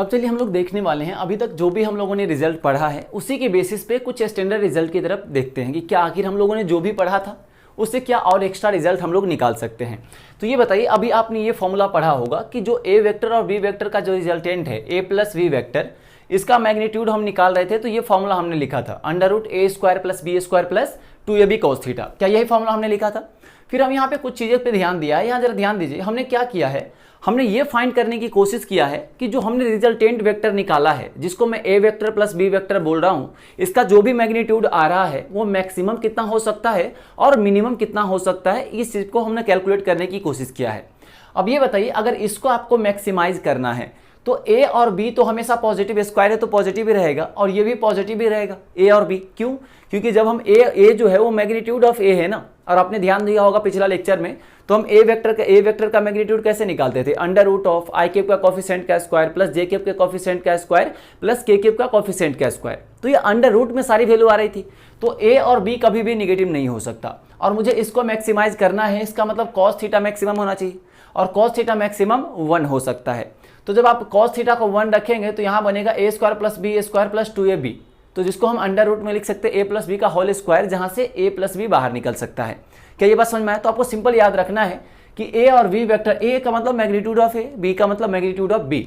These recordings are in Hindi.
अब चलिए हम लोग देखने वाले हैं अभी तक जो भी हम लोगों ने रिजल्ट पढ़ा है उसी के बेसिस पे कुछ स्टैंडर्ड रिजल्ट की तरफ देखते हैं कि क्या आखिर हम लोगों ने जो भी पढ़ा था उससे क्या और एक्स्ट्रा रिजल्ट हम लोग निकाल सकते हैं। तो ये बताइए, अभी आपने ये फॉर्मूला पढ़ा होगा कि जो ए वेक्टर और बी वेक्टर का जो रिजल्टेंट है ए प्लस वी वेक्टर, इसका मैग्नीट्यूड हम निकाल रहे थे। तो ये फॉर्मूला हमने लिखा था √a² + b² + 2ab cos theta. क्या यही फॉर्मूला हमने लिखा था? फिर हम यहाँ पे कुछ चीज़ों पे ध्यान दिया है। यहाँ जरा ध्यान दीजिए, हमने क्या किया है, हमने ये फाइंड करने की कोशिश किया है कि जो हमने रिजल्टेंट वेक्टर निकाला है, जिसको मैं ए वेक्टर प्लस बी वेक्टर बोल रहा हूँ, इसका जो भी मैग्नीट्यूड आ रहा है वो मैक्सिमम कितना हो सकता है और मिनिमम कितना हो सकता है, इस चीज़ को हमने कैलकुलेट करने की कोशिश किया है। अब ये बताइए, अगर इसको आपको मैक्सिमाइज करना है तो ए और बी तो हमेशा पॉजिटिव स्क्वायर है तो पॉजिटिव ही रहेगा और ये भी पॉजिटिव ही रहेगा ए और बी। क्यों? क्योंकि जब हम ए जो है वो मैग्नीट्यूड ऑफ ए है ना, और आपने ध्यान दिया होगा पिछला लेक्चर में, तो हम ए वेक्टर का मैग्नीट्यूड कैसे निकालते थे, √i³ का कोफिशिएंट का स्क्वायर प्लस j³ के कोफिशिएंट का स्क्वायर प्लस k³ का कोफिशिएंट का स्क्वायर। तो ये अंडर रूट में सारी वैल्यू आ रही थी। तो ए और बी कभी भी निगेटिव नहीं हो सकता और मुझे इसको मैक्सिमाइज करना है। इसका मतलब cos थीटा मैक्सिमम होना चाहिए और cos थीटा मैक्सिमम 1 हो सकता है। तो जब आप cos थीटा को 1 रखेंगे तो यहाँ बनेगा a² + b² + 2ab, तो जिसको हम अंडर रूट में लिख सकते हैं a + b का होल स्क्वायर, जहाँ से a + b बाहर निकल सकता है। क्या ये बात समझ में आया? तो आपको सिंपल याद रखना है कि a और b वेक्टर, a का मतलब मैग्नीट्यूड ऑफ a, b का मतलब मैग्नीट्यूड ऑफ b।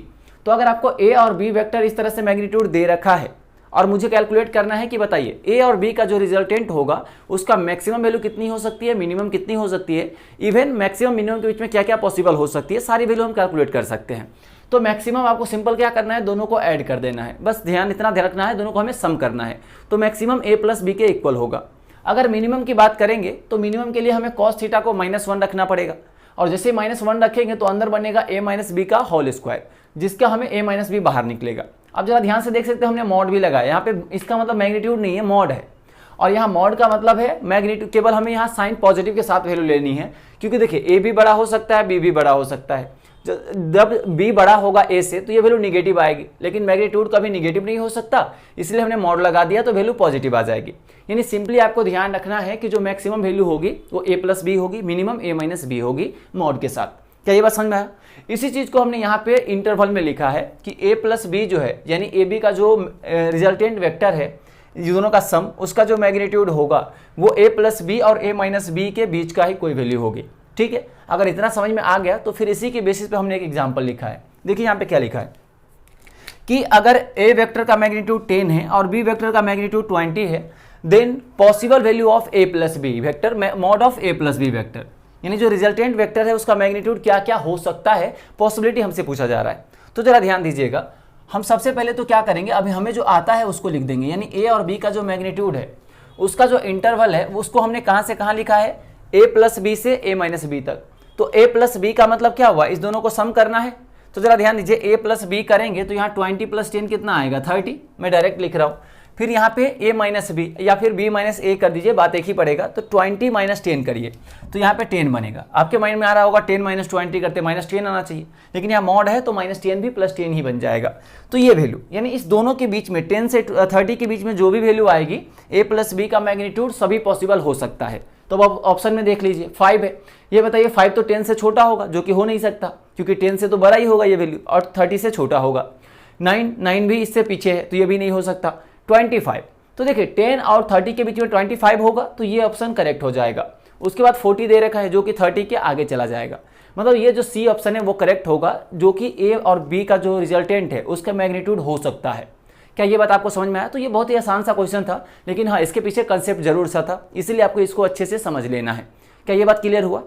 तो अगर आपको a और b वेक्टर इस तरह से मैग्नीट्यूड दे रखा है और मुझे कैलकुलेट करना है कि बताइए a और b का जो रिजल्टेंट होगा उसका मैक्सिमम वैल्यू कितनी हो सकती है, मिनिमम कितनी हो सकती है, इवन मैक्सिमम मिनिमम के बीच में क्या क्या पॉसिबल हो सकती है, सारी वैल्यू हम कैलकुलेट कर सकते हैं। तो मैक्सिमम आपको सिंपल क्या करना है, दोनों को ऐड कर देना है। बस इतना ध्यान रखना है, दोनों को हमें सम करना है। तो मैक्सिमम a + b के इक्वल होगा। अगर मिनिमम की बात करेंगे तो मिनिमम के लिए हमें cos थीटा को -1 रखना पड़ेगा और जैसे -1 रखेंगे तो अंदर बनेगा a - b का होल स्क्वायर, जिसका हमें a - b बाहर निकलेगा। अब जरा ध्यान से देख सकते हैं, हमने मॉड भी लगाया यहाँ पे। इसका मतलब मैग्नीट्यूड नहीं है, मॉड है। और यहाँ मॉड का मतलब है मैग्नीट्यूड, केवल हमें यहाँ साइन पॉजिटिव के साथ वैल्यू लेनी है, क्योंकि देखिए a भी बड़ा हो सकता है, b भी बड़ा हो सकता है। जब b बड़ा होगा a से तो ये वैल्यू निगेटिव आएगी, लेकिन मैग्नीट्यूड कभी निगेटिव नहीं हो सकता, इसलिए हमने मॉड लगा दिया तो वैल्यू पॉजिटिव आ जाएगी। यानी सिंपली आपको ध्यान रखना है कि जो मैक्सिमम वैल्यू होगी वो a + b होगी, मिनिमम a - b होगी मॉड के साथ। क्या ये बात समझ में आया? इसी चीज को हमने यहाँ पे इंटरवल में लिखा है कि a + b जो है, यानी ए बी का जो रिजल्टेंट वेक्टर है, दोनों का सम, उसका जो मैग्नीट्यूड होगा वो a + b और a - b के बीच का ही कोई वैल्यू होगी। ठीक है, अगर इतना समझ में आ गया तो फिर इसी के बेसिस पे हमने एक एग्जांपल लिखा है। देखिए यहाँ पे क्या लिखा है कि अगर a वेक्टर का मैग्नीट्यूड 10 है और b वेक्टर का मैग्नीट्यूड 20 है, then possible value of a + b vector mod of a + b vector, यानी जो रिजल्टेंट वेक्टर है उसका मैग्नीट्यूड क्या क्या हो सकता है, पॉसिबिलिटी हमसे पूछा जा रहा है। तो जरा ध्यान दीजिएगा, हम सबसे पहले तो क्या करेंगे, अभी हमें जो आता है उसको लिख देंगे। यानी a और b का जो मैग्नीट्यूड है उसका जो इंटरवल है उसको हमने कहाँ से कहाँ लिखा है, a + b से a - b तक। तो a + b का मतलब क्या हुआ, इस दोनों को सम करना है। तो जरा ध्यान दीजिए, a + b करेंगे तो यहाँ 20 + 10 कितना आएगा, 30। मैं डायरेक्ट लिख रहा हूँ। फिर यहाँ पे a - b या फिर b - a कर दीजिए, बात एक ही पड़ेगा। तो 20 - 10 करिए तो यहाँ पे 10 बनेगा। आपके माइंड में आ रहा होगा 10 - 20 करते -10 आना चाहिए, लेकिन यहाँ मॉड है तो -10 भी +10 ही बन जाएगा। तो ये वैल्यू, यानी इस दोनों के बीच में 10 से 30 के बीच में जो भी वैल्यू आएगी, a + b का मैग्नीट्यूड सभी पॉसिबल हो सकता है। तो अब ऑप्शन में देख लीजिए, 5 है। ये बताइए 5 तो 10 से छोटा होगा, जो कि हो नहीं सकता, क्योंकि 10 से तो बड़ा ही होगा ये वैल्यू, और 30 से छोटा होगा। 9 भी इससे पीछे है तो ये भी नहीं हो सकता। 25, तो देखिए 10 और 30 के बीच में 25 होगा तो ये ऑप्शन करेक्ट हो जाएगा। उसके बाद 40 दे रखा है जो कि 30 के आगे चला जाएगा। मतलब ये जो सी ऑप्शन है वो करेक्ट होगा, जो कि ए और बी का जो रिजल्टेंट है उसका मैग्नीट्यूड हो सकता है। क्या ये बात आपको समझ में आया? तो ये बहुत ही आसान सा क्वेश्चन था, लेकिन हाँ इसके पीछे कंसेप्ट जरूर सा था, इसलिए आपको इसको अच्छे से समझ लेना है। क्या ये बात क्लियर हुआ?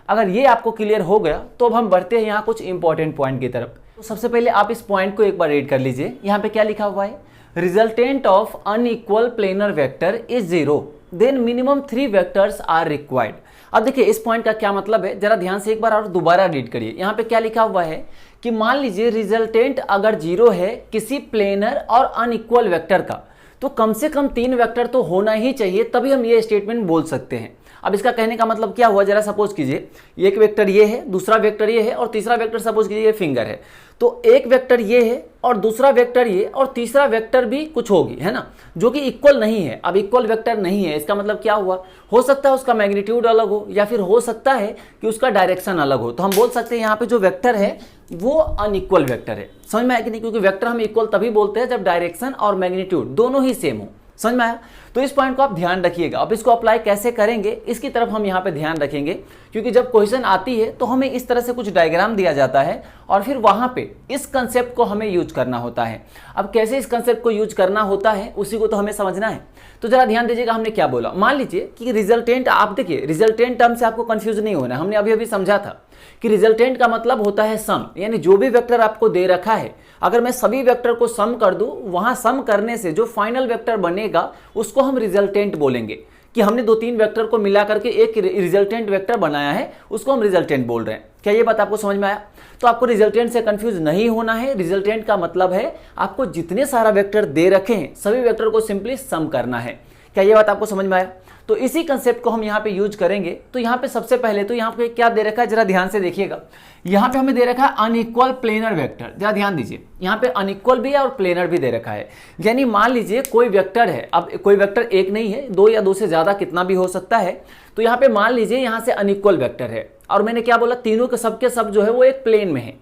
अगर ये आपको क्लियर हो गया तो अब हम बढ़ते हैं यहाँ कुछ इंपॉर्टेंट पॉइंट की तरफ। तो सबसे पहले आप इस पॉइंट को एक बार रीड कर लीजिए। यहाँ पे क्या लिखा हुआ है, resultant of unequal planar vector is 0, then minimum 3 vectors are required. अब देखिए इस पॉइंट का क्या मतलब है, जरा ध्यान से एक बार और दोबारा रीड करिए। यहाँ पे क्या लिखा हुआ है कि मान लीजिए रिजल्टेंट अगर 0 है किसी प्लेनर और अनइक्वल वेक्टर का, तो कम से कम 3 वेक्टर तो होना ही चाहिए, तभी हम ये स्टेटमेंट बोल सकते हैं। अब इसका कहने का मतलब क्या हुआ, जरा सपोज कीजिए एक वेक्टर ये है, दूसरा वेक्टर ये है और तीसरा वेक्टर सपोज कीजिए ये फिंगर है। तो एक वेक्टर ये है और दूसरा वेक्टर ये और तीसरा वेक्टर भी कुछ होगी, है ना, जो कि इक्वल नहीं है। अब इक्वल वेक्टर नहीं है, इसका मतलब क्या हुआ, हो सकता है उसका मैग्नीट्यूड अलग हो या फिर हो सकता है कि उसका डायरेक्शन अलग हो। तो हम बोल सकते हैं यहाँ पे जो वेक्टर है वो अनइक्वल वेक्टर है। समझ में आया कि नहीं, क्योंकि वेक्टर हम इक्वल तभी बोलते हैं जब डायरेक्शन और मैग्नीट्यूड दोनों ही सेम हो। समझ में आया। तो इस पॉइंट को आप ध्यान रखिएगा। अब इसको अप्लाई कैसे करेंगे इसकी तरफ हम यहाँ पे ध्यान रखेंगे, क्योंकि जब क्वेश्चन आती है तो हमें इस तरह से कुछ डायग्राम दिया जाता है और फिर वहाँ पे इस कंसेप्ट को हमें यूज करना होता है। अब कैसे इस कंसेप्ट को यूज करना होता है उसी को तो हमें समझना है। तो जरा ध्यान दीजिएगा हमने क्या बोला। मान लीजिए कि रिजल्टेंट, आप देखिए रिजल्टेंट टर्म से आपको कंफ्यूज नहीं होना। हमने अभी अभी समझा था कि रिजल्टेंट का मतलब होता है सम, यानी जो भी वेक्टर आपको दे रखा है अगर मैं सभी वेक्टर को सम कर दूं, वहां सम करने से जो फाइनल वेक्टर बनेगा उसको हम रिजल्टेंट बोलेंगे। कि हमने 2-3 वेक्टर को मिला करके एक रिजल्टेंट वेक्टर बनाया है, उसको हम रिजल्टेंट बोल रहे हैं। क्या ये बात आपको समझ में आया? तो आपको रिजल्टेंट से कंफ्यूज नहीं होना है। रिजल्टेंट का मतलब है आपको जितने सारा वेक्टर दे रखे हैं सभी वेक्टर को सिंपली सम करना है। क्या ये बात आपको समझ में आया? तो इसी कंसेप्ट को हम यहाँ पे यूज करेंगे। तो यहाँ पे सबसे पहले तो यहाँ पे क्या दे रखा है जरा ध्यान से देखिएगा। यहाँ पे हमें दे रखा है अनइक्वल प्लेनर वेक्टर। जरा ध्यान दीजिए, यहाँ पे अनइक्वल भी है और प्लेनर भी दे रखा है। यानी मान लीजिए कोई वेक्टर है, अब कोई वेक्टर एक नहीं है, 2 या 2 से ज्यादा कितना भी हो सकता है। तो यहाँ पे मान लीजिए यहाँ से अनइक्वल वेक्टर है और मैंने क्या बोला, तीनों के सब जो है वो एक प्लेन में है।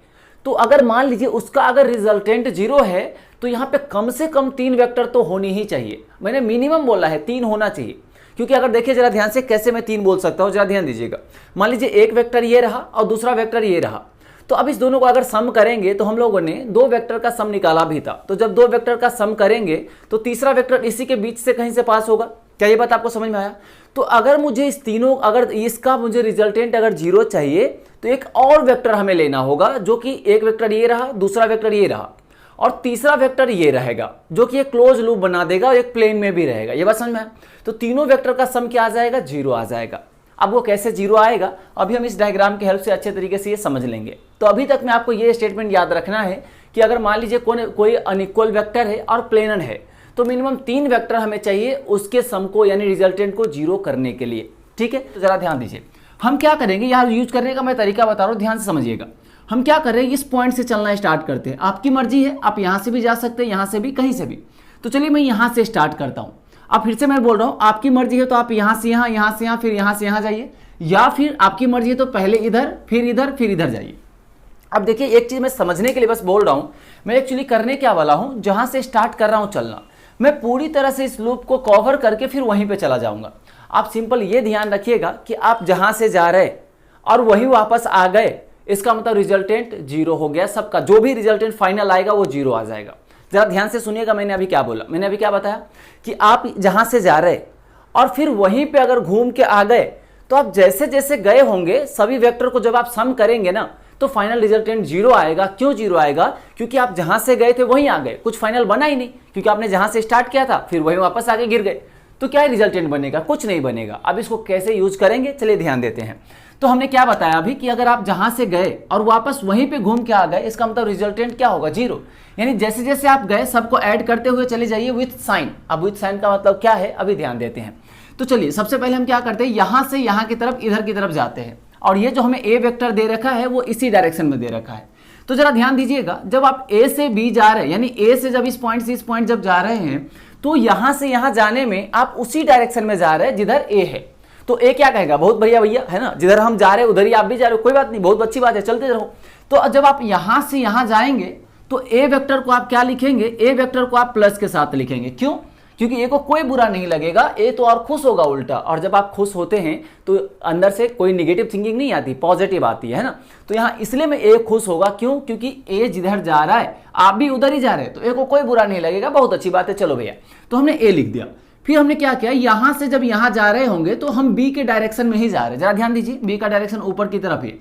तो अगर मान लीजिए उसका अगर रिजल्टेंट 0 है तो यहाँ पे कम से कम 3 वेक्टर तो होनी ही चाहिए। मैंने मिनिमम बोला है 3 होना चाहिए, क्योंकि अगर देखिए जरा ध्यान से कैसे मैं 3 बोल सकता हूँ, जरा ध्यान दीजिएगा। मान लीजिए एक वेक्टर ये रहा और दूसरा वेक्टर ये रहा। तो अब इस दोनों को अगर सम करेंगे तो हम लोगों ने 2 वेक्टर का सम निकाला भी था। तो जब 2 वेक्टर का सम करेंगे तो तीसरा वेक्टर इसी के बीच से कहीं से पास होगा। क्या ये बात आपको समझ में आया? तो अगर मुझे इस तीनों, अगर इसका मुझे रिजल्टेंट अगर 0 चाहिए तो एक और वेक्टर हमें लेना होगा, जो कि एक वेक्टर ये रहा, दूसरा वेक्टर ये रहा और तीसरा वेक्टर ये रहेगा, जो कि एक क्लोज लूप बना देगा और एक प्लेन में भी रहेगा। ये बात समझ में आया? तो तीनों वेक्टर का सम क्या आ जाएगा, 0 आ जाएगा। अब वो कैसे 0 आएगा अभी हम इस डायग्राम की हेल्प से अच्छे तरीके से ये समझ लेंगे। तो अभी तक में आपको ये स्टेटमेंट याद रखना है कि अगर मान लीजिए कोई अनइक्वल वेक्टर है और प्लेनर है तो मिनिमम 3 वेक्टर हमें चाहिए उसके सम को यानी रिजल्टेंट को 0 करने के लिए। ठीक है, तो जरा ध्यान दीजिए हम क्या करेंगे, यहाँ यूज करने का मैं तरीका बता रहा हूँ, ध्यान से समझिएगा। हम क्या कर रहे हैं, इस पॉइंट से चलना स्टार्ट करते हैं। आपकी मर्जी है, आप यहाँ से भी जा सकते हैं, यहाँ से भी, कहीं से भी। तो चलिए मैं यहाँ से स्टार्ट करता हूँ। अब फिर से मैं बोल रहा हूँ आपकी मर्जी है तो आप यहाँ से यहाँ, यहाँ से यहाँ, फिर यहाँ से यहाँ जाइए, या फिर आपकी मर्जी है तो पहले इधर फिर इधर फिर इधर जाइए। अब देखिए एक चीज मैं समझने के लिए बस बोल रहा हूँ, मैं एक्चुअली करने क्या वाला हूँ, जहाँ से स्टार्ट कर रहा हूँ चलना, मैं पूरी तरह से इस लूप को कवर करके फिर वहीं पे चला जाऊंगा। आप सिंपल ये ध्यान रखिएगा कि आप जहां से जा रहे और वही वापस आ गए, इसका मतलब रिजल्टेंट 0 हो गया। सबका जो भी रिजल्टेंट फाइनल आएगा वो 0 आ जाएगा। जरा ध्यान से सुनिएगा, मैंने अभी क्या बोला, मैंने अभी क्या बताया कि आप जहां से जा रहे और फिर वहीं पे अगर घूम के आ गए तो आप जैसे जैसे गए होंगे सभी वेक्टर को जब आप सम करेंगे ना तो फाइनल रिजल्टेंट 0 आएगा। क्यों 0 आएगा? क्योंकि आप जहां से गए थे वहीं आ गए, कुछ फाइनल बना ही नहीं, क्योंकि आपने जहां से स्टार्ट किया था फिर वहीं वापस आके गिर गए। तो क्या रिजल्टेंट बनेगा? कुछ नहीं बनेगा। अब इसको कैसे यूज करेंगे चलिए ध्यान देते हैं। तो हमने क्या बताया अभी कि अगर आप जहां से गए और वापस वहीं पे घूम के आ गए, इसका मतलब रिजल्टेंट क्या होगा, 0। यानी जैसे जैसे आप गए सबको ऐड करते हुए चले जाइए विथ साइन। अब विथ साइन का मतलब क्या है अभी ध्यान देते हैं। तो चलिए सबसे पहले हम क्या करते हैं, यहां से यहां की तरफ इधर की तरफ जाते हैं और ये जो हमें ए वेक्टर दे रखा है वो इसी डायरेक्शन में दे रखा है। तो जरा ध्यान दीजिएगा, जब आप ए से बी जा रहे हैं यानी ए से जब इस पॉइंट से इस पॉइंट जब जा रहे हैं तो यहां से यहां जाने में आप उसी डायरेक्शन में जा रहे हैं जिधर ए है। तो ए क्या कहेगा, बहुत बढ़िया भैया, है ना, जिधर हम जा रहे हैं उधर ही आप भी जा रहे हो, कोई बात नहीं, बहुत अच्छी बात है, चलते रहो। तो जब आप यहां से यहां जाएंगे तो ए वेक्टर को आप क्या लिखेंगे, ए वेक्टर को आप प्लस के साथ लिखेंगे। क्यों? क्योंकि ए को कोई बुरा नहीं लगेगा, ए तो और खुश होगा उल्टा। और जब आप खुश होते हैं तो अंदर से कोई निगेटिव थिंकिंग नहीं आती, पॉजिटिव आती है ना। तो यहाँ इसलिए में ए खुश होगा। क्यों? क्योंकि ए जिधर जा रहा है आप भी उधर ही जा रहे हैं, तो ए को कोई बुरा नहीं लगेगा, बहुत अच्छी बात है, चलो भैया। तो हमने ए लिख दिया। फिर हमने क्या किया, यहां से जब यहां जा रहे होंगे तो हम बी के डायरेक्शन में ही जा रहे हैं। जरा ध्यान दीजिए, बी का डायरेक्शन ऊपर की तरफ है।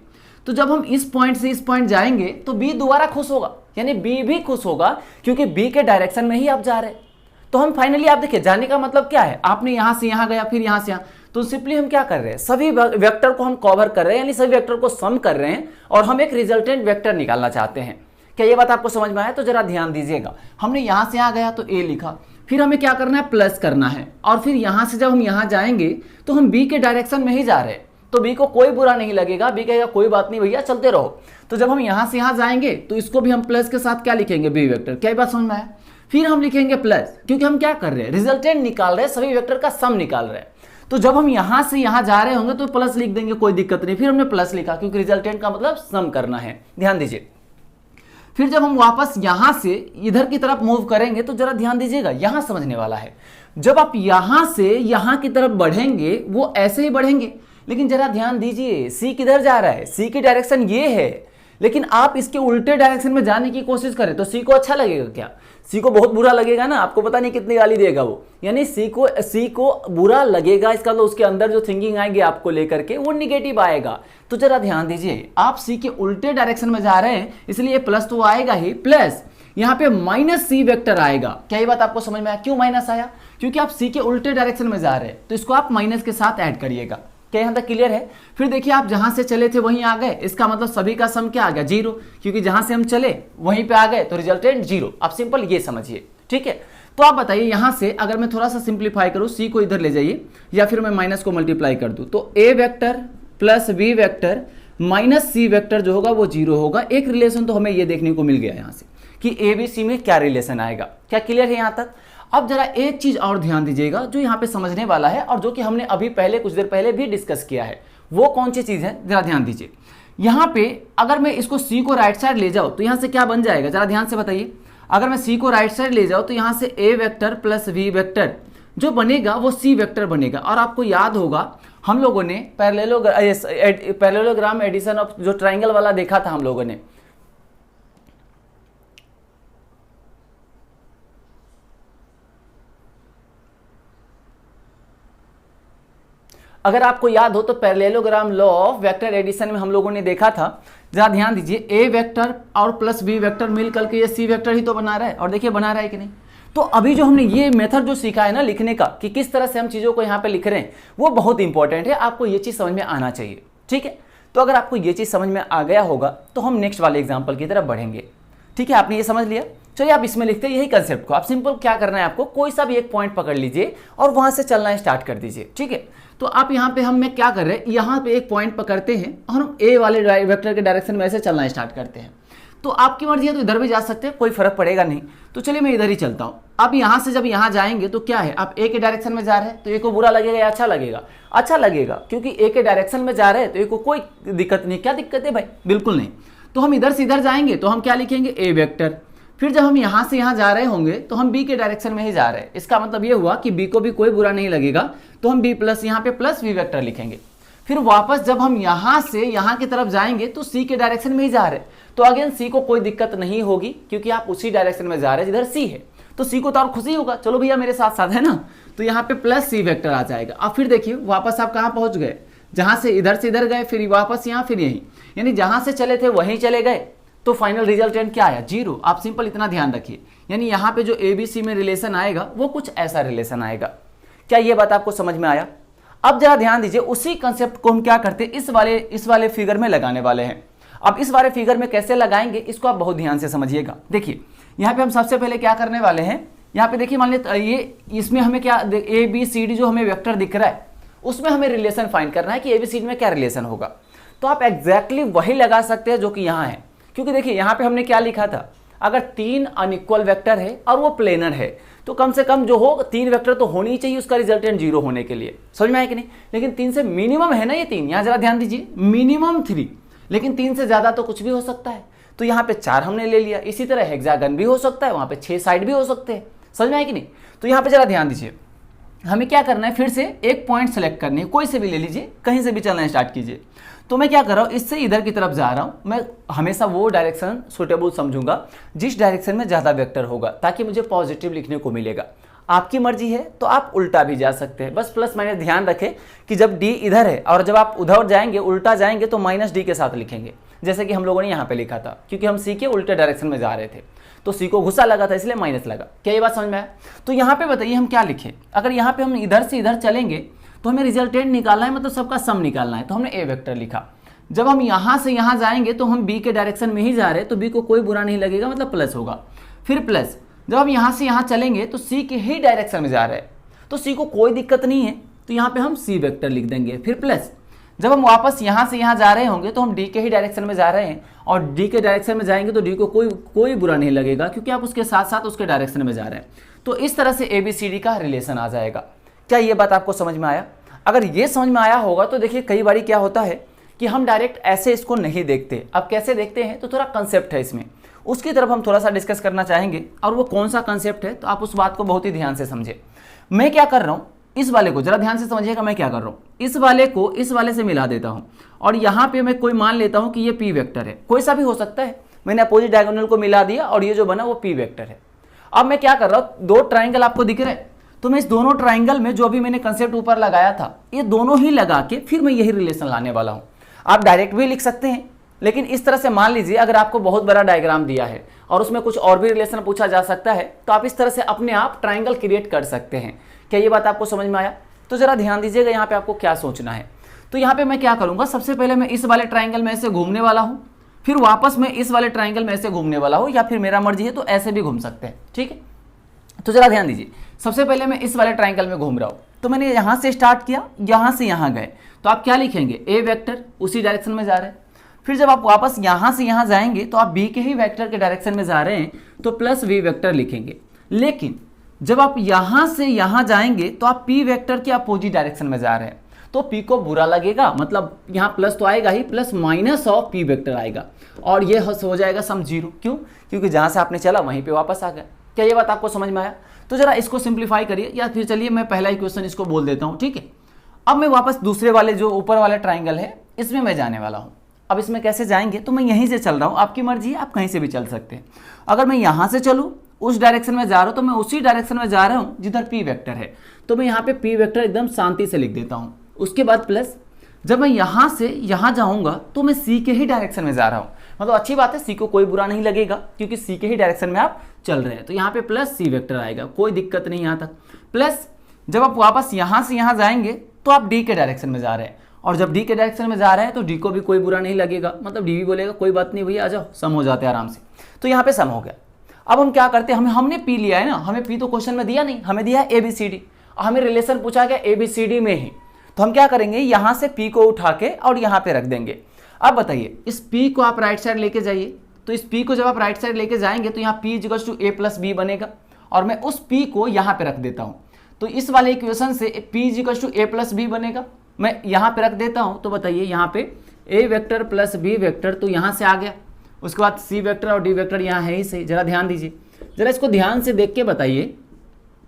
तो जब हम इस पॉइंट से इस पॉइंट जाएंगे तो बी दोबारा खुश होगा, यानी बी भी खुश होगा क्योंकि बी के डायरेक्शन में ही आप जा रहे हैं। तो हम फाइनली आप देखिए जाने का मतलब क्या है, आपने यहां से यहां गया फिर यहां से यहां, तो सिंपली हम क्या कर रहे हैं, सभी वेक्टर को हम कवर कर रहे हैं, यानी सभी वेक्टर को सम कर रहे हैं और हम एक रिजल्टेंट वेक्टर निकालना चाहते हैं। क्या ये बात आपको समझ में आया? तो जरा ध्यान दीजिएगा, हमने यहां से यहां गया तो ए लिखा, फिर हमें क्या करना है, प्लस करना है, और फिर यहाँ से जब हम यहाँ जाएंगे तो हम बी के डायरेक्शन में ही जा रहे हैं, तो बी को कोई बुरा नहीं लगेगा, बी कहेगा कोई बात नहीं भैया चलते रहो। तो जब हम यहाँ से यहाँ जाएंगे तो इसको भी हम प्लस के साथ क्या लिखेंगे, बी वेक्टर। क्या बात समझ में आया? फिर हम लिखेंगे प्लस, क्योंकि हम क्या कर रहे हैं, रिजल्टेंट निकाल रहे हैं, सभी वेक्टर का सम निकाल रहे हैं। तो जब हम यहाँ से यहाँ जा रहे होंगे तो प्लस लिख देंगे, कोई दिक्कत नहीं। फिर हमने प्लस लिखा क्योंकि रिजल्टेंट का मतलब सम करना है, ध्यान दीजिए। फिर जब हम वापस यहां से इधर की तरफ मूव करेंगे तो जरा ध्यान दीजिएगा, यहां समझने वाला है। जब आप यहां से यहां की तरफ बढ़ेंगे वो ऐसे ही बढ़ेंगे, लेकिन जरा ध्यान दीजिए सी किधर जा रहा है, सी की डायरेक्शन ये है, लेकिन आप इसके उल्टे डायरेक्शन में जाने की कोशिश करें तो सी को अच्छा लगेगा क्या? सी को बहुत बुरा लगेगा ना, आपको पता नहीं कितनी गाली देगा वो। यानी सी को बुरा लगेगा, इसका तो उसके अंदर जो थिंकिंग आएगी आपको लेकर के वो निगेटिव आएगा। तो जरा ध्यान दीजिए, आप सी के उल्टे डायरेक्शन में जा रहे हैं, इसलिए प्लस तो आएगा ही, प्लस यहाँ पे माइनस सी वेक्टर आएगा। क्या ये बात आपको समझ में आया? क्यों माइनस आया? क्योंकि आप सी के उल्टे डायरेक्शन में जा रहे हैं, तो इसको आप माइनस के साथ ऐड करिएगा। क्या यहाँ तक क्लियर है? फिर देखिए आप जहां से चले थे वहीं आ गए, इसका मतलब सभी का सम क्या आ गया, 0, क्योंकि जहां से हम चले वहीं पे आ गए तो रिजल्टेंट 0। आप सिंपल ये समझिए, ठीक है। तो आप बताइए यहां से अगर मैं थोड़ा सा सिंप्लीफाई करूं, सी को इधर ले जाइए या फिर मैं माइनस को मल्टीप्लाई कर दूं, तो A vector plus B vector minus C vector जो होगा वो 0 होगा। एक रिलेशन तो हमें ये देखने को मिल गया यहां से कि ए बी सी में क्या रिलेशन आएगा। क्या क्लियर है यहां तक? अब जरा एक चीज और ध्यान दीजिएगा जो यहाँ पे समझने वाला है और जो कि हमने अभी पहले कुछ देर पहले भी डिस्कस किया है, वो कौन सी चीज है जरा ध्यान दीजिए। यहाँ पे अगर मैं इसको सी को राइट साइड ले जाऊँ तो यहाँ से क्या बन जाएगा, जरा ध्यान से बताइए। अगर मैं सी को राइट साइड ले जाऊँ तो यहाँ से ए वेक्टर प्लस वी वेक्टर जो बनेगा वो सी वेक्टर बनेगा। और आपको याद होगा हम लोगों ने पैरेललोग्राम एडिशन ऑफ जो ट्राइंगल वाला देखा था हम लोगों ने, अगर आपको याद हो तो parallelogram law of vector addition में हम लोगों ने देखा था। जरा ध्यान दीजिए, ए वेक्टर और प्लस बी वेक्टर मिल करके ये सी वेक्टर ही तो बना रहा है, और देखिए बना रहा है कि नहीं। तो अभी जो हमने ये मेथड जो सीखा है ना लिखने का, कि किस तरह से हम चीजों को यहाँ पे लिख रहे हैं, वो बहुत इंपॉर्टेंट है। आपको ये चीज समझ में आना चाहिए, ठीक है। तो अगर आपको ये चीज समझ में आ गया होगा तो हम नेक्स्ट वाले एग्जाम्पल की तरफ बढ़ेंगे, ठीक है। आपने ये समझ लिया, चलिए आप इसमें लिखते हैं यही कंसेप्ट को। आप सिंपल क्या करना है, आपको कोई सा भी एक पॉइंट पकड़ लीजिए और वहां से चलना स्टार्ट कर दीजिए, ठीक है। तो आप यहाँ पे हम क्या कर रहे हैं, यहाँ पे एक पॉइंट पकड़ते हैं और हम ए वाले वेक्टर के डायरेक्शन में ऐसे चलना स्टार्ट करते हैं। तो आपकी मर्जी है तो इधर भी जा सकते हैं, कोई फर्क पड़ेगा नहीं। तो चलिए मैं इधर ही चलता हूँ। अब यहाँ से जब यहाँ जाएंगे तो क्या है, आप ए के डायरेक्शन में जा रहे हैं तो ए को बुरा लगेगा या अच्छा लगेगा? अच्छा लगेगा, क्योंकि ए के डायरेक्शन में जा रहे हैं तो ए को कोई दिक्कत नहीं। क्या दिक्कत है भाई? बिल्कुल नहीं। तो हम इधर से इधर जाएंगे तो हम क्या लिखेंगे, ए वेक्टर। फिर जब हम यहाँ से यहाँ जा रहे होंगे तो हम बी के डायरेक्शन में ही जा रहे हैं। इसका मतलब ये हुआ कि बी को भी कोई बुरा नहीं लगेगा, तो हम बी प्लस यहाँ पे प्लस वी वेक्टर लिखेंगे। फिर वापस जब हम यहाँ से यहाँ की तरफ जाएंगे तो सी के डायरेक्शन में ही जा रहे हैं, तो अगेन सी को कोई दिक्कत नहीं होगी क्योंकि आप उसी डायरेक्शन में जा रहे हैं जिधर सी है। तो सी को तो और खुशी होगा, चलो भैया मेरे साथ साथ है ना। तो यहाँ पे प्लस सी वेक्टर आ जाएगा। अब फिर देखिए वापस आप कहाँ पहुंच गए, जहां से इधर गए फिर वापस यहाँ फिर यहीं, यानी जहां से चले थे वहीं चले गए। तो फाइनल रिजल्टेंट क्या आया, 0। आप सिंपल इतना ध्यान रखिए, यानी यहाँ पे जो ABC में रिलेशन आएगा वो कुछ ऐसा रिलेशन आएगा। क्या ये बात आपको समझ में आया? अब जरा ध्यान दीजिए, उसी कंसेप्ट को हम क्या करते हैं, इस वाले फिगर में लगाने वाले हैं। अब इस वाले फिगर में कैसे लगाएंगे इसको आप बहुत ध्यान से समझिएगा। देखिए यहाँ पे हम सबसे पहले क्या करने वाले हैं, यहाँ पे देखिए मान लीजिए ये इसमें हमें क्या ABCD जो हमें वेक्टर दिख रहा है उसमें हमें रिलेशन फाइंड करना है कि ABCD में क्या रिलेशन होगा। तो आप एग्जैक्टली वही लगा सकते हैं जो कि यहाँ है, क्योंकि देखिए यहाँ पे हमने क्या लिखा था, अगर 3 अनइक्वल वेक्टर है और वो प्लेनर है तो कम से कम जो हो 3 वेक्टर तो होनी ही चाहिए उसका रिजल्टेंट 0 होने के लिए। समझ में आया कि नहीं? लेकिन 3 से मिनिमम है ना ये 3, यहाँ जरा ध्यान दीजिए, मिनिमम 3, लेकिन 3 से ज्यादा तो कुछ भी हो सकता है। तो यहाँ पे 4 हमने ले लिया। इसी तरह हेक्सागन भी हो सकता है, वहां पे 6 साइड भी हो सकते हैं। समझ में आया कि नहीं? तो यहाँ पे जरा ध्यान दीजिए, हमें क्या करना है, फिर से एक पॉइंट सेलेक्ट करनी है, कोई से भी ले लीजिए, कहीं से भी चलना स्टार्ट कीजिए। तो मैं क्या कर रहा हूँ, इससे इधर की तरफ जा रहा हूँ। मैं हमेशा वो डायरेक्शन सुटेबल समझूंगा जिस डायरेक्शन में ज़्यादा वेक्टर होगा, ताकि मुझे पॉजिटिव लिखने को मिलेगा। आपकी मर्जी है तो आप उल्टा भी जा सकते हैं, बस प्लस माइनस ध्यान रखें कि जब डी इधर है और जब आप उधर जाएंगे उल्टा जाएंगे तो माइनस डी के साथ लिखेंगे, जैसे कि हम लोगों ने यहाँ पे लिखा था, क्योंकि हम सी के उल्टे डायरेक्शन में जा रहे थे तो सी को गुस्सा लगा था इसलिए माइनस लगा। क्या ये बात समझ में आया? तो यहाँ पे बताइए हम क्या लिखें, अगर यहाँ पे हम इधर से इधर चलेंगे तो हमें रिजल्टेंट निकालना है, मतलब सबका सम निकालना है। तो हमने ए वेक्टर लिखा। जब हम यहाँ से यहाँ जाएंगे तो हम बी के डायरेक्शन में ही जा रहे हैं, तो बी को कोई बुरा नहीं लगेगा, मतलब प्लस होगा। फिर प्लस जब हम यहाँ से यहाँ चलेंगे तो सी के ही डायरेक्शन में जा रहे हैं, तो सी को कोई दिक्कत नहीं है, तो यहाँ पे हम सी वेक्टर लिख देंगे। फिर प्लस जब हम वापस यहाँ से यहाँ जा रहे होंगे तो हम डी के ही डायरेक्शन में जा रहे हैं, और डी के डायरेक्शन में जाएंगे तो डी को कोई बुरा नहीं लगेगा, क्योंकि आप उसके साथ साथ उसके डायरेक्शन में जा रहे हैं। तो इस तरह से ABCD का रिलेशन आ जाएगा। क्या ये बात आपको समझ में आया? अगर ये समझ में आया होगा तो देखिए कई बार क्या होता है कि हम डायरेक्ट ऐसे इसको नहीं देखते। अब कैसे देखते हैं, तो थोड़ा कंसेप्ट है इसमें, उसकी तरफ हम थोड़ा सा डिस्कस करना चाहेंगे। और वो कौन सा कंसेप्ट है, तो आप उस बात को बहुत ही ध्यान से समझे। मैं क्या कर रहा हूँ, इस वाले को जरा ध्यान से समझिएगा। मैं क्या कर रहा हूँ, इस वाले को इस वाले से मिला देता हूँ, और यहाँ पे मैं कोई मान लेता हूँ कि ये P वेक्टर है, कोई सा भी हो सकता है। मैंने अपोजिट डायगोनल को मिला दिया और ये जो बना वो P वेक्टर है। अब मैं क्या कर रहा हूँ, दो ट्राइंगल आपको दिख रहे हैं, तो मैं इस दोनों ट्राइंगल में जो अभी मैंने कंसेप्ट ऊपर लगाया था, ये दोनों ही लगा के फिर मैं यही रिलेशन लाने वाला हूँ। आप डायरेक्ट भी लिख सकते हैं, लेकिन इस तरह से मान लीजिए अगर आपको बहुत बड़ा डायग्राम दिया है और उसमें कुछ और भी रिलेशन पूछा जा सकता है, तो आप इस तरह से अपने आप ट्राइंगल क्रिएट कर सकते हैं। क्या ये बात आपको समझ में आया? तो जरा ध्यान दीजिएगा यहाँ पे आपको क्या सोचना है। तो यहाँ पे मैं क्या करूँगा, सबसे पहले मैं इस वाले ट्राइंगल में ऐसे घूमने वाला हूँ, फिर वापस मैं इस वाले ट्राइंगल में ऐसे घूमने वाला हूँ, या फिर मेरा मर्जी है तो ऐसे भी घूम सकते हैं। ठीक है, तो जरा ध्यान दीजिए। सबसे पहले मैं इस वाले ट्राइंगल में घूम रहा हूँ, तो मैंने यहाँ से स्टार्ट किया, यहाँ से यहाँ गए, तो आप क्या लिखेंगे, A वेक्टर उसी डायरेक्शन में जा रहे हैं। फिर जब आप वापस यहाँ से यहाँ जाएंगे तो आप B के ही वेक्टर के डायरेक्शन में जा रहे हैं, तो प्लस V वेक्टर लिखेंगे। लेकिन जब आप यहाँ से यहाँ जाएंगे तो आप P वेक्टर के अपोजिट डायरेक्शन में जा रहे हैं, तो P को बुरा लगेगा, मतलब यहाँ प्लस तो आएगा ही, plus minus of P vector आएगा, और ये हो जाएगा सम 0। क्यों? क्योंकि जहाँ से आपने चला वहीं पे वापस आ गया। क्या ये बात आपको समझ में आया? तो जरा इसको सिंप्लीफाई करिए, या फिर चलिए मैं पहला इक्वेशन इसको बोल देता हूँ। ठीक है, अब मैं वापस दूसरे वाले जो ऊपर वाले ट्राइंगल है इसमें मैं जाने वाला हूँ। अब इसमें कैसे जाएंगे, तो मैं यहीं से चल रहा हूँ, आपकी मर्जी है, आप कहीं से भी चल सकते हैं। अगर मैं यहाँ से चलूँ, उस डायरेक्शन में जा रहा हूँ, तो मैं उसी डायरेक्शन में जा रहा हूँ जिधर P वेक्टर है, तो मैं यहाँ पे P वेक्टर एकदम शांति से लिख देता हूँ। उसके बाद प्लस जब मैं यहाँ से यहाँ जाऊँगा तो मैं C के ही डायरेक्शन में जा रहा हूँ, मतलब अच्छी बात है, C को कोई बुरा नहीं लगेगा क्योंकि C के ही डायरेक्शन में आप चल रहे हैं, तो यहाँ पे प्लस C वेक्टर आएगा, कोई दिक्कत नहीं यहाँ तक। प्लस जब आप वापस यहाँ से यहाँ जाएंगे तो आप D के डायरेक्शन में जा रहे हैं, और जब D के डायरेक्शन में जा रहे हैं तो D को भी कोई बुरा नहीं लगेगा, मतलब D भी बोलेगा कोई बात नहीं भैया, आ जाओ, सम हो जाते हैं आराम से। तो यहाँ पे सम हो गया। अब हम क्या करते हैं, हमने P लिया है ना, हमें P तो क्वेश्चन में दिया नहीं, हमें दिया है ABCD, हमें रिलेशन पूछा गया ABCD में ही, तो हम क्या करेंगे, यहाँ से P को उठा के और यहाँ पे रख देंगे। अब बताइए, इस P को आप राइट साइड लेके जाइए, तो इस P को जब आप राइट साइड लेके जाएंगे तो यहाँ P equals to A plus B बनेगा, और मैं उस P को यहाँ पे रख देता हूँ, तो इस वाले इक्वेशन से P equals to A plus B बनेगा। मैं यहाँ पे रख देता हूँ, तो बताइए यहाँ पे A vector plus B vector तो यहाँ से आ गया, उसके बाद C वेक्टर और D वेक्टर यहाँ है ही सही। जरा ध्यान दीजिए, जरा इसको ध्यान से देख के बताइए,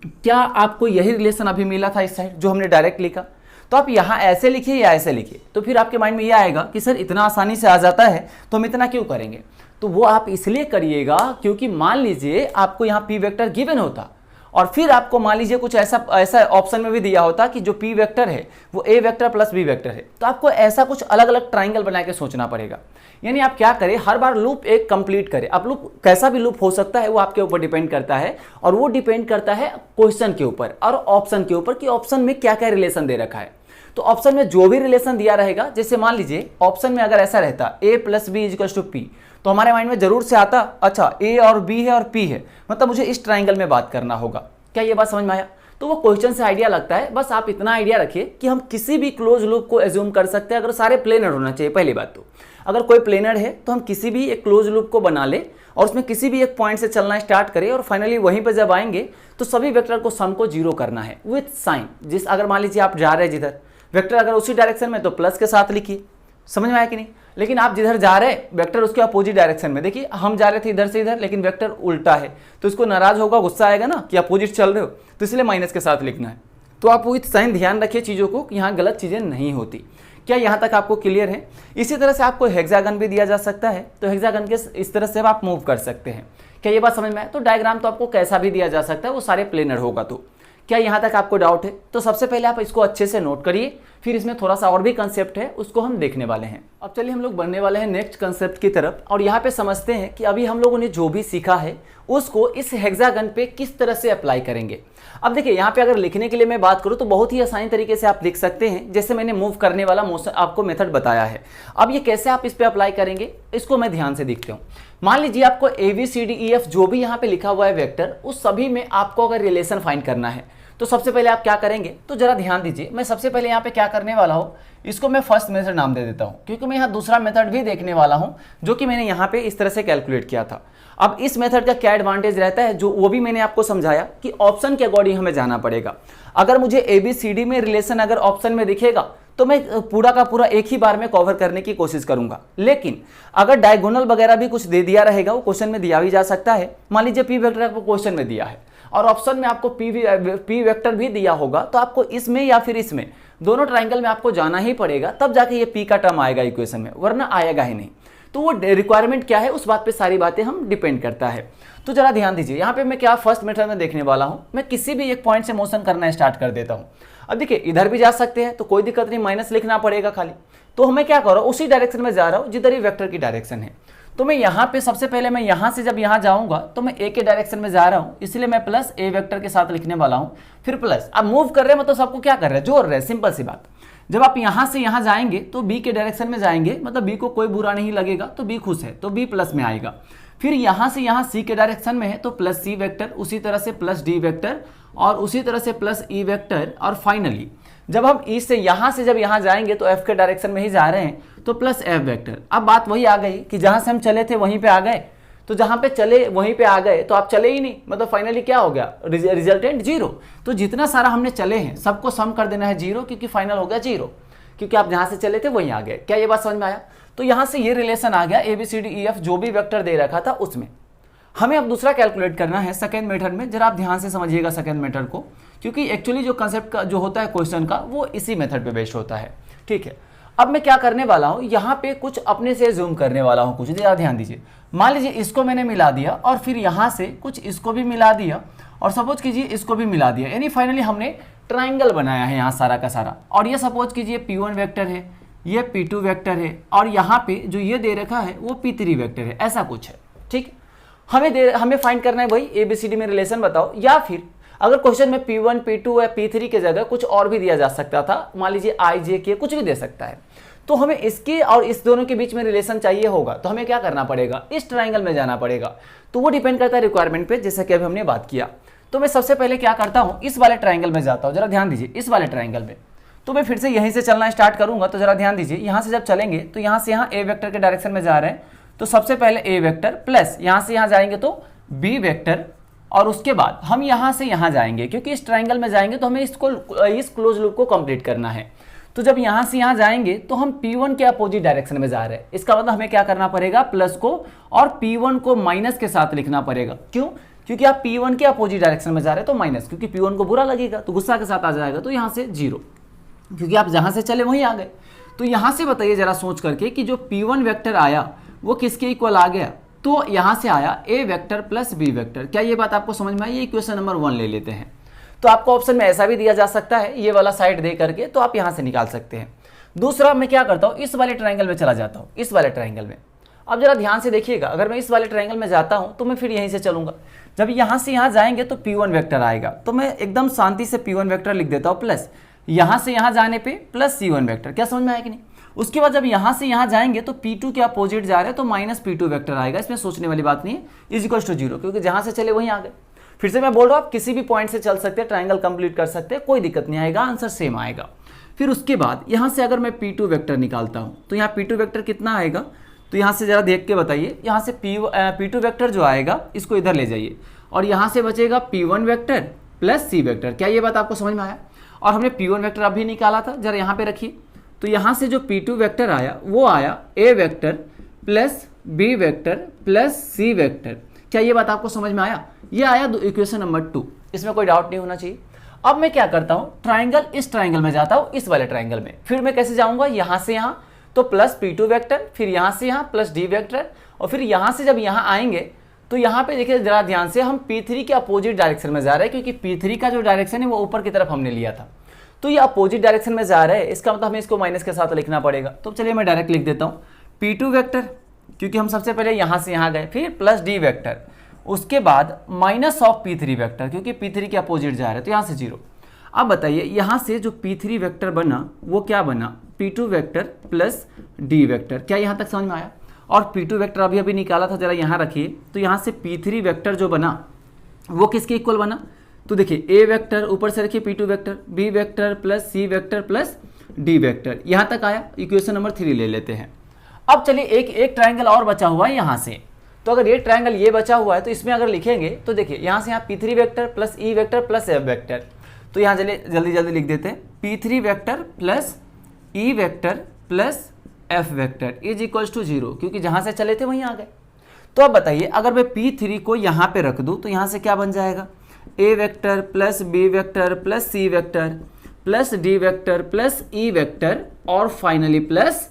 क्या आपको यही रिलेशन अभी मिला था इस साइड जो हमने डायरेक्ट लिखा? तो आप यहाँ ऐसे लिखिए या ऐसे लिखिए, तो फिर आपके माइंड में ये आएगा कि सर इतना आसानी से आ जाता है तो हम इतना क्यों करेंगे? तो वो आप इसलिए करिएगा क्योंकि मान लीजिए आपको यहाँ P वेक्टर गिवन होता, और फिर आपको मान लीजिए कुछ ऐसा ऑप्शन में भी दिया होता कि जो P वेक्टर है वो A vector plus B vector है, तो आपको ऐसा कुछ अलग अलग ट्राइंगल बना के सोचना पड़ेगा। यानी आप क्या करें, हर बार लूप एक कंप्लीट करें। अब लूप कैसा भी लूप हो सकता है वो आपके ऊपर डिपेंड करता है, और वो डिपेंड करता है क्वेश्चन के ऊपर और ऑप्शन के ऊपर कि ऑप्शन में क्या क्या रिलेशन दे रखा है। तो ऑप्शन में जो भी रिलेशन दिया रहेगा, जैसे मान लीजिए ऑप्शन में अगर ऐसा रहता A plus b equals to P, तो हमारे माइंड में जरूर से आता अच्छा A और B है और P है, मतलब मुझे इस ट्राइंगल में बात करना होगा। क्या ये बात समझ में आया? तो वो क्वेश्चन से आइडिया लगता है। बस आप इतना आइडिया रखिए कि हम किसी भी क्लोज लूप को एज्यूम कर सकते हैं अगर सारे प्लेनर होना चाहिए। पहली बात तो अगर कोई प्लेनर है तो हम किसी भी एक क्लोज लूप को बना ले और उसमें किसी भी एक पॉइंट से चलना स्टार्ट करें, और फाइनली वहीं पर जब आएंगे तो सभी वेक्टर को सम को 0 करना है विथ साइन। जिस अगर मान लीजिए आप जा रहे हैं जिधर वेक्टर अगर उसी डायरेक्शन में तो प्लस के साथ लिखिए, समझ में आया कि नहीं? लेकिन आप जिधर जा रहे हैं वेक्टर उसके अपोजिट डायरेक्शन में, देखिए हम जा रहे थे इधर से इधर लेकिन वेक्टर उल्टा है, तो इसको नाराज होगा, गुस्सा आएगा ना कि अपोजिट चल रहे हो, तो इसलिए माइनस के साथ लिखना है। तो आप विथ साइन ध्यान रखिए चीज़ों को, यहाँ गलत चीज़ें नहीं होती। क्या यहाँ तक आपको क्लियर है? इसी तरह से आपको हेक्सागन भी दिया जा सकता है, तो हेक्सागन के इस तरह से आप मूव कर सकते हैं। क्या ये बात समझ में आए? तो डायग्राम तो आपको कैसा भी दिया जा सकता है, वो सारे प्लेनर होगा। तो क्या यहाँ तक आपको डाउट है? तो सबसे पहले आप इसको अच्छे से नोट करिए फिर इसमें थोड़ा सा और भी कंसेप्ट है, उसको हम देखने वाले हैं। अब चलिए हम लोग बढ़ने वाले हैं नेक्स्ट कंसेप्ट की तरफ, और यहाँ पे समझते हैं कि अभी हम लोगों ने जो भी सीखा है उसको इस हेक्सागन पे किस तरह से अप्लाई करेंगे। अब देखिए यहाँ पे अगर लिखने के लिए मैं बात करूँ तो बहुत ही आसानी तरीके से आप लिख सकते हैं, जैसे मैंने मूव करने वाला मोशन आपको मेथड बताया है। अब ये कैसे आप इस पे अप्लाई करेंगे इसको मैं ध्यान से देखते हूँ। मान लीजिए आपको ABCDEF जो भी यहाँ पे लिखा हुआ है वेक्टर, उस सभी में आपको अगर रिलेशन फाइंड करना है तो सबसे पहले आप क्या करेंगे, तो जरा ध्यान दीजिए। मैं सबसे पहले यहाँ पे क्या करने वाला हूँ, इसको मैं फर्स्ट मेथड नाम दे देता हूँ, क्योंकि मैं यहाँ दूसरा मेथड भी देखने वाला हूँ जो कि मैंने यहाँ पे इस तरह से कैलकुलेट किया था। अब इस मेथड का क्या एडवांटेज रहता है, जो वो भी मैंने आपको समझाया कि ऑप्शन के अकॉर्डिंग हमें जाना पड़ेगा। अगर मुझे ABCD में रिलेशन अगर ऑप्शन में दिखेगा तो मैं पूरा का पूरा एक ही बार में कवर करने की कोशिश करूंगा, लेकिन अगर डायगोनल वगैरह भी कुछ दे दिया रहेगा, वो क्वेश्चन में दिया भी जा सकता है। मान लीजिए P वेक्टर आपको क्वेश्चन में दिया है और ऑप्शन में आपको P वेक्टर भी दिया होगा, तो आपको इसमें या फिर इसमें दोनों ट्राइंगल में आपको जाना ही पड़ेगा, तब जाके ये P का टर्म आएगा इक्वेशन में, वरना आएगा ही नहीं। तो वो रिक्वायरमेंट क्या है उस बात पे सारी बातें हम डिपेंड करता है। तो जरा ध्यान दीजिए, यहाँ पे मैं क्या फर्स्ट मेथड में देखने वाला हूँ, मैं किसी भी एक पॉइंट से मोशन करना स्टार्ट कर देता हूँ। अब देखिए इधर भी जा सकते हैं तो कोई दिक्कत नहीं, माइनस लिखना पड़ेगा खाली। तो हमें क्या कर रहा हूँ, उसी डायरेक्शन में जा रहा हूँ जिधर ही वेक्टर की डायरेक्शन है। तो मैं यहाँ पे सबसे पहले मैं यहाँ से जब यहाँ जाऊँगा तो मैं A के डायरेक्शन में जा रहा हूँ, इसलिए मैं प्लस A वेक्टर के साथ लिखने वाला हूँ। फिर प्लस, अब मूव कर रहे हैं मतलब सबको क्या कर रहे हैं, जोड़ रहे हैं, सिंपल सी बात। जब आप यहाँ से यहाँ जाएंगे तो B के डायरेक्शन में जाएंगे, मतलब B को कोई बुरा नहीं लगेगा, तो B खुश है, तो B प्लस में आएगा। फिर यहाँ से यहाँ C के डायरेक्शन में है तो प्लस C वेक्टर, उसी तरह से प्लस D वेक्टर, और उसी तरह से प्लस E वेक्टर, और फाइनली जब हम E से यहाँ जब यहाँ जाएंगे तो F के डायरेक्शन में ही जा रहे हैं तो प्लस F वेक्टर। अब बात वही आ गई कि जहाँ से हम चले थे वहीं पे आ गए, तो जहाँ पे चले वहीं पे आ गए तो आप चले ही नहीं, मतलब फाइनली क्या हो गया, रिजल्टेंट जीरो। तो जितना सारा हमने चले हैं सबको सम कर देना है जीरो, क्योंकि फाइनल हो गया जीरो, क्योंकि आप जहाँ से चले थे वहीं आ गए। क्या ये बात समझ में आया? तो यहाँ से ये रिलेशन आ गया ABCDEF जो भी वेक्टर दे रखा था उसमें। हमें अब दूसरा कैलकुलेट करना है सेकेंड मेथड में। जरा आप ध्यान से समझिएगा सेकेंड मेथड को, क्योंकि एक्चुअली जो कंसेप्ट का जो होता है क्वेश्चन का वो इसी मेथड पे बेस्ड होता है। ठीक है, अब मैं क्या करने वाला हूँ, यहाँ पे कुछ अपने से जूम करने वाला हूँ कुछ। जरा ध्यान दीजिए, मान लीजिए इसको मैंने मिला दिया और फिर यहाँ से कुछ इसको भी मिला दिया, और सपोज कीजिए इसको भी मिला दिया, यानी फाइनली हमने ट्राइंगल बनाया है यहाँ सारा का सारा। और ये सपोज कीजिए P1 वेक्टर है, ये P2 वेक्टर है, और यहाँ पे जो ये दे रखा है वो P3 वेक्टर है, ऐसा कुछ है। ठीक, हमें फाइंड करना है वही ABCD में रिलेशन बताओ, या फिर अगर क्वेश्चन में P1 P2 या P3 के जगह कुछ और भी दिया जा सकता था, मान लीजिए I J K कुछ भी दे सकता है, तो हमें इसके और इस दोनों के बीच में रिलेशन चाहिए होगा, तो हमें क्या करना पड़ेगा, इस ट्राइंगल में जाना पड़ेगा। तो वो डिपेंड करता है रिक्वायरमेंट पे, जैसा कि अभी हमने बात किया। तो मैं सबसे पहले क्या करता हूँ, इस वाले ट्राइंगल में जाता हूँ। जरा ध्यान दीजिए, इस वाले ट्राइंगल में तो मैं फिर से यहीं से चलना स्टार्ट करूंगा। तो जरा ध्यान दीजिए, यहाँ से जब चलेंगे तो यहाँ से यहाँ A वेक्टर के डायरेक्शन में जा रहे हैं, तो सबसे पहले A वेक्टर प्लस यहाँ से यहाँ जाएंगे तो B वेक्टर, और उसके बाद हम यहाँ से यहाँ जाएंगे, क्योंकि इस ट्राइंगल में जाएंगे तो हमें इसको इस क्लोज लूप को कंप्लीट करना है। तो जब यहाँ से यहाँ जाएंगे तो हम P1 के अपोजिट डायरेक्शन में जा रहे हैं, इसका मतलब हमें क्या करना पड़ेगा, प्लस को और P1 को माइनस के साथ लिखना पड़ेगा। क्यों? क्योंकि आप P1 के अपोजिट डायरेक्शन में जा रहे हैं तो माइनस, क्योंकि P1 को बुरा लगेगा तो गुस्सा के साथ आ जाएगा, तो यहाँ से जीरो, क्योंकि आप जहाँ से चले वहीं आ गए। तो यहाँ से बताइए जरा सोच करके कि जो P1 वेक्टर आया वो किसके इक्वल आ गया, तो यहाँ से आया A vector plus B vector. क्या ये बात आपको समझ में आई? ये इक्वेशन नंबर 1 ले लेते हैं। तो आपको ऑप्शन में ऐसा भी दिया जा सकता है, ये वाला साइड दे करके, तो आप यहाँ से निकाल सकते हैं। दूसरा मैं क्या करता हूँ, इस वाले ट्राइंगल में चला जाता हूँ, इस वाले ट्राइंगल में। अब जरा ध्यान से देखिएगा, अगर मैं इस वाले ट्राइंगल में जाता हूँ तो मैं फिर यहीं से चलूंगा। जब यहाँ से यहाँ जाएंगे तो P1 वेक्टर आएगा, तो मैं एकदम शांति से P1 वेक्टर लिख देता हूँ, प्लस यहाँ से यहाँ जाने पे प्लस C1 वेक्टर। क्या समझ में आया कि नहीं? उसके बाद जब यहाँ से यहाँ जाएंगे तो P2 के अपोजिट जा रहे हैं तो माइनस P2 वेक्टर आएगा, इसमें सोचने वाली बात नहीं है, इज इक्वल टू जीरो, क्योंकि जहाँ से चले वहीं आ गए। फिर से मैं बोल रहा हूँ, आप किसी भी पॉइंट से चल सकते हैं, ट्राइंगल कंप्लीट कर सकते हैं, कोई दिक्कत नहीं आएगा, आंसर सेम आएगा। फिर उसके बाद यहाँ से अगर मैं P2 वेक्टर निकालता हूँ तो यहाँ P2 वेक्टर कितना आएगा, तो यहाँ से जरा देख के बताइए, यहाँ से P2 वेक्टर जो आएगा इसको इधर ले जाइए, और यहाँ से बचेगा P1 vector plus C vector. क्या ये बात आपको समझ में आया? और हमने P1 वेक्टर अभी निकाला था, जरा यहाँ पे रखिए। तो यहाँ से जो P2 वेक्टर आया वो आया A vector plus B vector plus C vector. क्या ये बात आपको समझ में आया? ये आया इक्वेशन नंबर 2, इसमें कोई डाउट नहीं होना चाहिए। अब मैं क्या करता हूँ, ट्राइंगल इस ट्राइंगल में जाता हूँ, इस वाले ट्राइंगल में। फिर मैं कैसे जाऊँगा, यहाँ से यहाँ तो प्लस P2 वेक्टर, फिर यहाँ से यहाँ प्लस D वेक्टर, और फिर यहाँ से जब यहाँ आएंगे तो यहाँ पे देखिए जरा ध्यान से, हम P3 के अपोजिट डायरेक्शन में जा रहे हैं, क्योंकि P3 का जो डायरेक्शन है वो ऊपर की तरफ हमने लिया था। तो ये अपोजिट डायरेक्शन में जा रहा है, इसका मतलब हमें इसको माइनस के साथ लिखना पड़ेगा। तो चलिए मैं डायरेक्ट लिख देता हूँ P2 वेक्टर, क्योंकि हम सबसे पहले यहाँ से यहाँ गए, फिर प्लस D वेक्टर, उसके बाद माइनस ऑफ P3 वेक्टर, क्योंकि P3 के अपोजिट जा रहा है तो यहाँ से 0। अब बताइए यहाँ से जो P3 वेक्टर बना वो क्या बना, P2 vector plus D vector. क्या यहाँ तक समझ में आया? और P2 वेक्टर अभी अभी निकाला था, जरा यहाँ रखिए। तो यहाँ से P3 वेक्टर जो बना वो किसके इक्वल बना, तो देखिए A वेक्टर ऊपर से रखिए P2 vector, B vector plus C vector plus D vector, यहाँ तक आया। इक्वेशन नंबर 3 ले लेते हैं। अब चलिए एक ट्रायंगल और बचा हुआ है यहाँ से। तो अगर ये ट्रायंगल ये बचा हुआ है तो इसमें अगर लिखेंगे तो देखिए यहाँ से यहाँ P3 vector plus E vector plus F vector, तो यहाँ चलिए जल्दी जल्दी लिख देते हैं P3 vector plus E vector plus F vector is equals to 0, क्योंकि जहाँ से चले थे वहीं आ गए। तो अब बताइए अगर मैं P3 को यहाँ पे रख दूँ तो यहाँ से क्या बन जाएगा, A vector plus B vector plus C vector plus D vector plus E vector और finally plus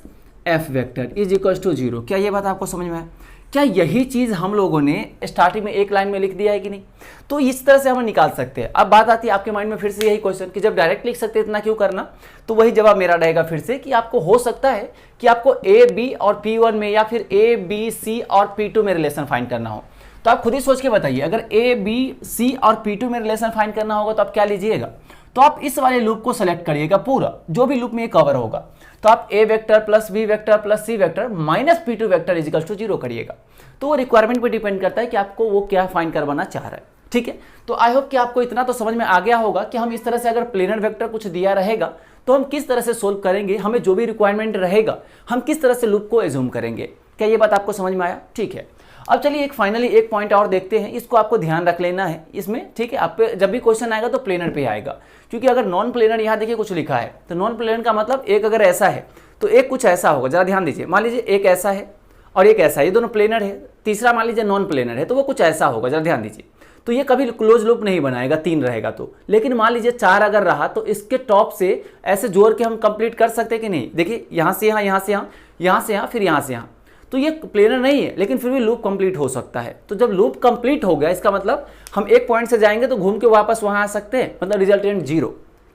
F vector is equals to 0। क्या ये बात आपको समझ में आया? क्या यही चीज़ हम लोगों ने स्टार्टिंग में एक लाइन में लिख दिया है कि नहीं? तो इस तरह से हम निकाल सकते हैं। अब बात आती है आपके माइंड में फिर से यही क्वेश्चन कि जब डायरेक्ट लिख सकते हैं इतना क्यों करना, तो वही जवाब मेरा रहेगा फिर से कि आपको हो सकता है कि आपको A, B और P1 में या फिर A, B, C और P2 में रिलेशन फाइंड करना हो। तो आप खुद ही सोच के बताइए, अगर A, B, C और P2 में रिलेशन फाइंड करना होगा तो आप क्या लीजिएगा, तो आप इस वाले लूप को सेलेक्ट करिएगा, पूरा जो भी लूप में ये कवर होगा। तो आप A vector plus B vector plus C vector minus P2 vector equals to 0 करिएगा। तो वो रिक्वायरमेंट पे डिपेंड करता है कि आपको वो क्या फाइंड करवाना चाह रहा है। ठीक है, तो आई होप कि आपको इतना तो समझ में आ गया होगा कि हम इस तरह से अगर प्लेनर वेक्टर कुछ दिया रहेगा तो हम किस तरह से सोल्व करेंगे, हमें जो भी रिक्वायरमेंट रहेगा हम किस तरह से लूप को एज्यूम करेंगे। क्या ये बात आपको समझ में आया? ठीक है, अब चलिए फाइनली एक पॉइंट और देखते हैं, इसको आपको ध्यान रख लेना है इसमें। ठीक है, आप पे जब भी क्वेश्चन आएगा तो प्लेनर पे आएगा, क्योंकि अगर नॉन प्लेनर यहाँ देखिए कुछ लिखा है तो नॉन प्लेनर का मतलब एक अगर ऐसा है तो एक कुछ ऐसा होगा। जरा ध्यान दीजिए, मान लीजिए एक ऐसा है और एक ऐसा है, ये दोनों प्लेनर है। तीसरा मान लीजिए नॉन प्लेनर है तो वो कुछ ऐसा होगा, जरा ध्यान दीजिए। तो ये कभी क्लोज लूप नहीं बनाएगा, 3 रहेगा तो। लेकिन मान लीजिए 4 अगर रहा तो इसके टॉप से ऐसे जोड़ के हम कंप्लीट कर सकते हैं कि नहीं। देखिए यहाँ से यहाँ, यहाँ से यहाँ, यहाँ से यहाँ, फिर यहाँ से यहाँ। तो ये प्लेनर नहीं है लेकिन फिर भी लूप कंप्लीट हो सकता है। तो जब लूप कंप्लीट हो गया इसका मतलब हम एक पॉइंट से जाएंगे तो घूम के वापस वहाँ आ सकते हैं, मतलब रिजल्टेंट 0।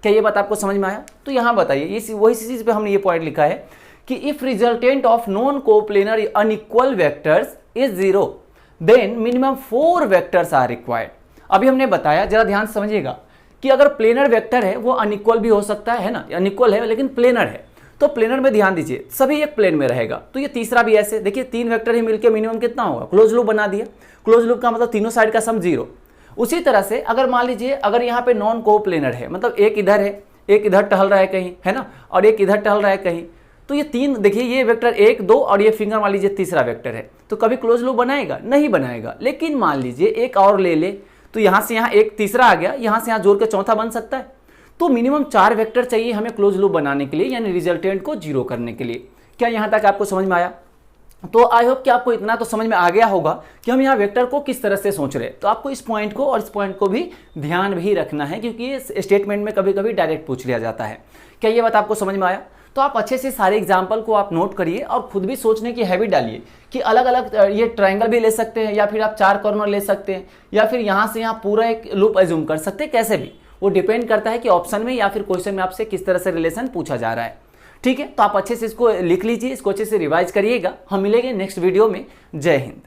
क्या ये बात आपको समझ में आया? तो यहाँ बताइए, इस वही चीज़ पे हमने ये पॉइंट लिखा है कि if resultant of non coplanar unequal vectors is 0 then minimum 4 vectors are required. अभी हमने बताया, जरा ध्यान समझिएगा, कि अगर प्लेनर वेक्टर है वो अनइक्वल भी हो सकता है ना, अनइक्वल है लेकिन प्लेनर है। तो प्लेनर में ध्यान दीजिए सभी एक प्लेन में रहेगा। तो ये तीसरा भी ऐसे, देखिए 3 वेक्टर ही मिलकर मिनिमम कितना होगा, क्लोज लूप बना दिया। क्लोज लूप का मतलब तीनों साइड का सम 0। उसी तरह से अगर मान लीजिए अगर यहाँ पे नॉन कोप्लेनर है, मतलब एक इधर है, एक इधर टहल रहा है कहीं, है ना, और एक इधर टहल रहा है कहीं, तो ये 3 देखिए, ये वेक्टर 1, 2 और ये फिंगर मान लीजिए तीसरा वेक्टर है, तो कभी क्लोज लूप बनाएगा? नहीं बनाएगा। लेकिन मान लीजिए एक और ले ले, तो यहाँ से यहाँ एक तीसरा आ गया, यहाँ से यहाँ जोड़ के चौथा बन सकता है। तो मिनिमम 4 वेक्टर चाहिए हमें क्लोज लूप बनाने के लिए, यानी रिजल्टेंट को 0 करने के लिए। क्या यहाँ तक आपको समझ में आया? तो आई होप कि आपको इतना तो समझ में आ गया होगा कि हम यहाँ वेक्टर को किस तरह से सोच रहे हैं। तो आपको इस पॉइंट को और इस पॉइंट को भी ध्यान भी रखना है, क्योंकि ये स्टेटमेंट में कभी कभी डायरेक्ट पूछ लिया जाता है। क्या ये बात आपको समझ में आया? तो आप अच्छे से सारे एग्जाम्पल को आप नोट करिए और खुद भी सोचने की हैबिट डालिए कि अलग अलग ये ट्रायंगल भी ले सकते हैं, या फिर आप 4 कॉर्नर ले सकते हैं, या फिर यहाँ से यहाँ पूरा एक लूप एज्यूम कर सकते हैं। कैसे भी वो डिपेंड करता है कि ऑप्शन में या फिर क्वेश्चन में आपसे किस तरह से रिलेशन पूछा जा रहा है। ठीक है, तो आप अच्छे से इसको लिख लीजिए, इसको अच्छे से रिवाइज करिएगा। हम मिलेंगे नेक्स्ट वीडियो में। जय हिंद।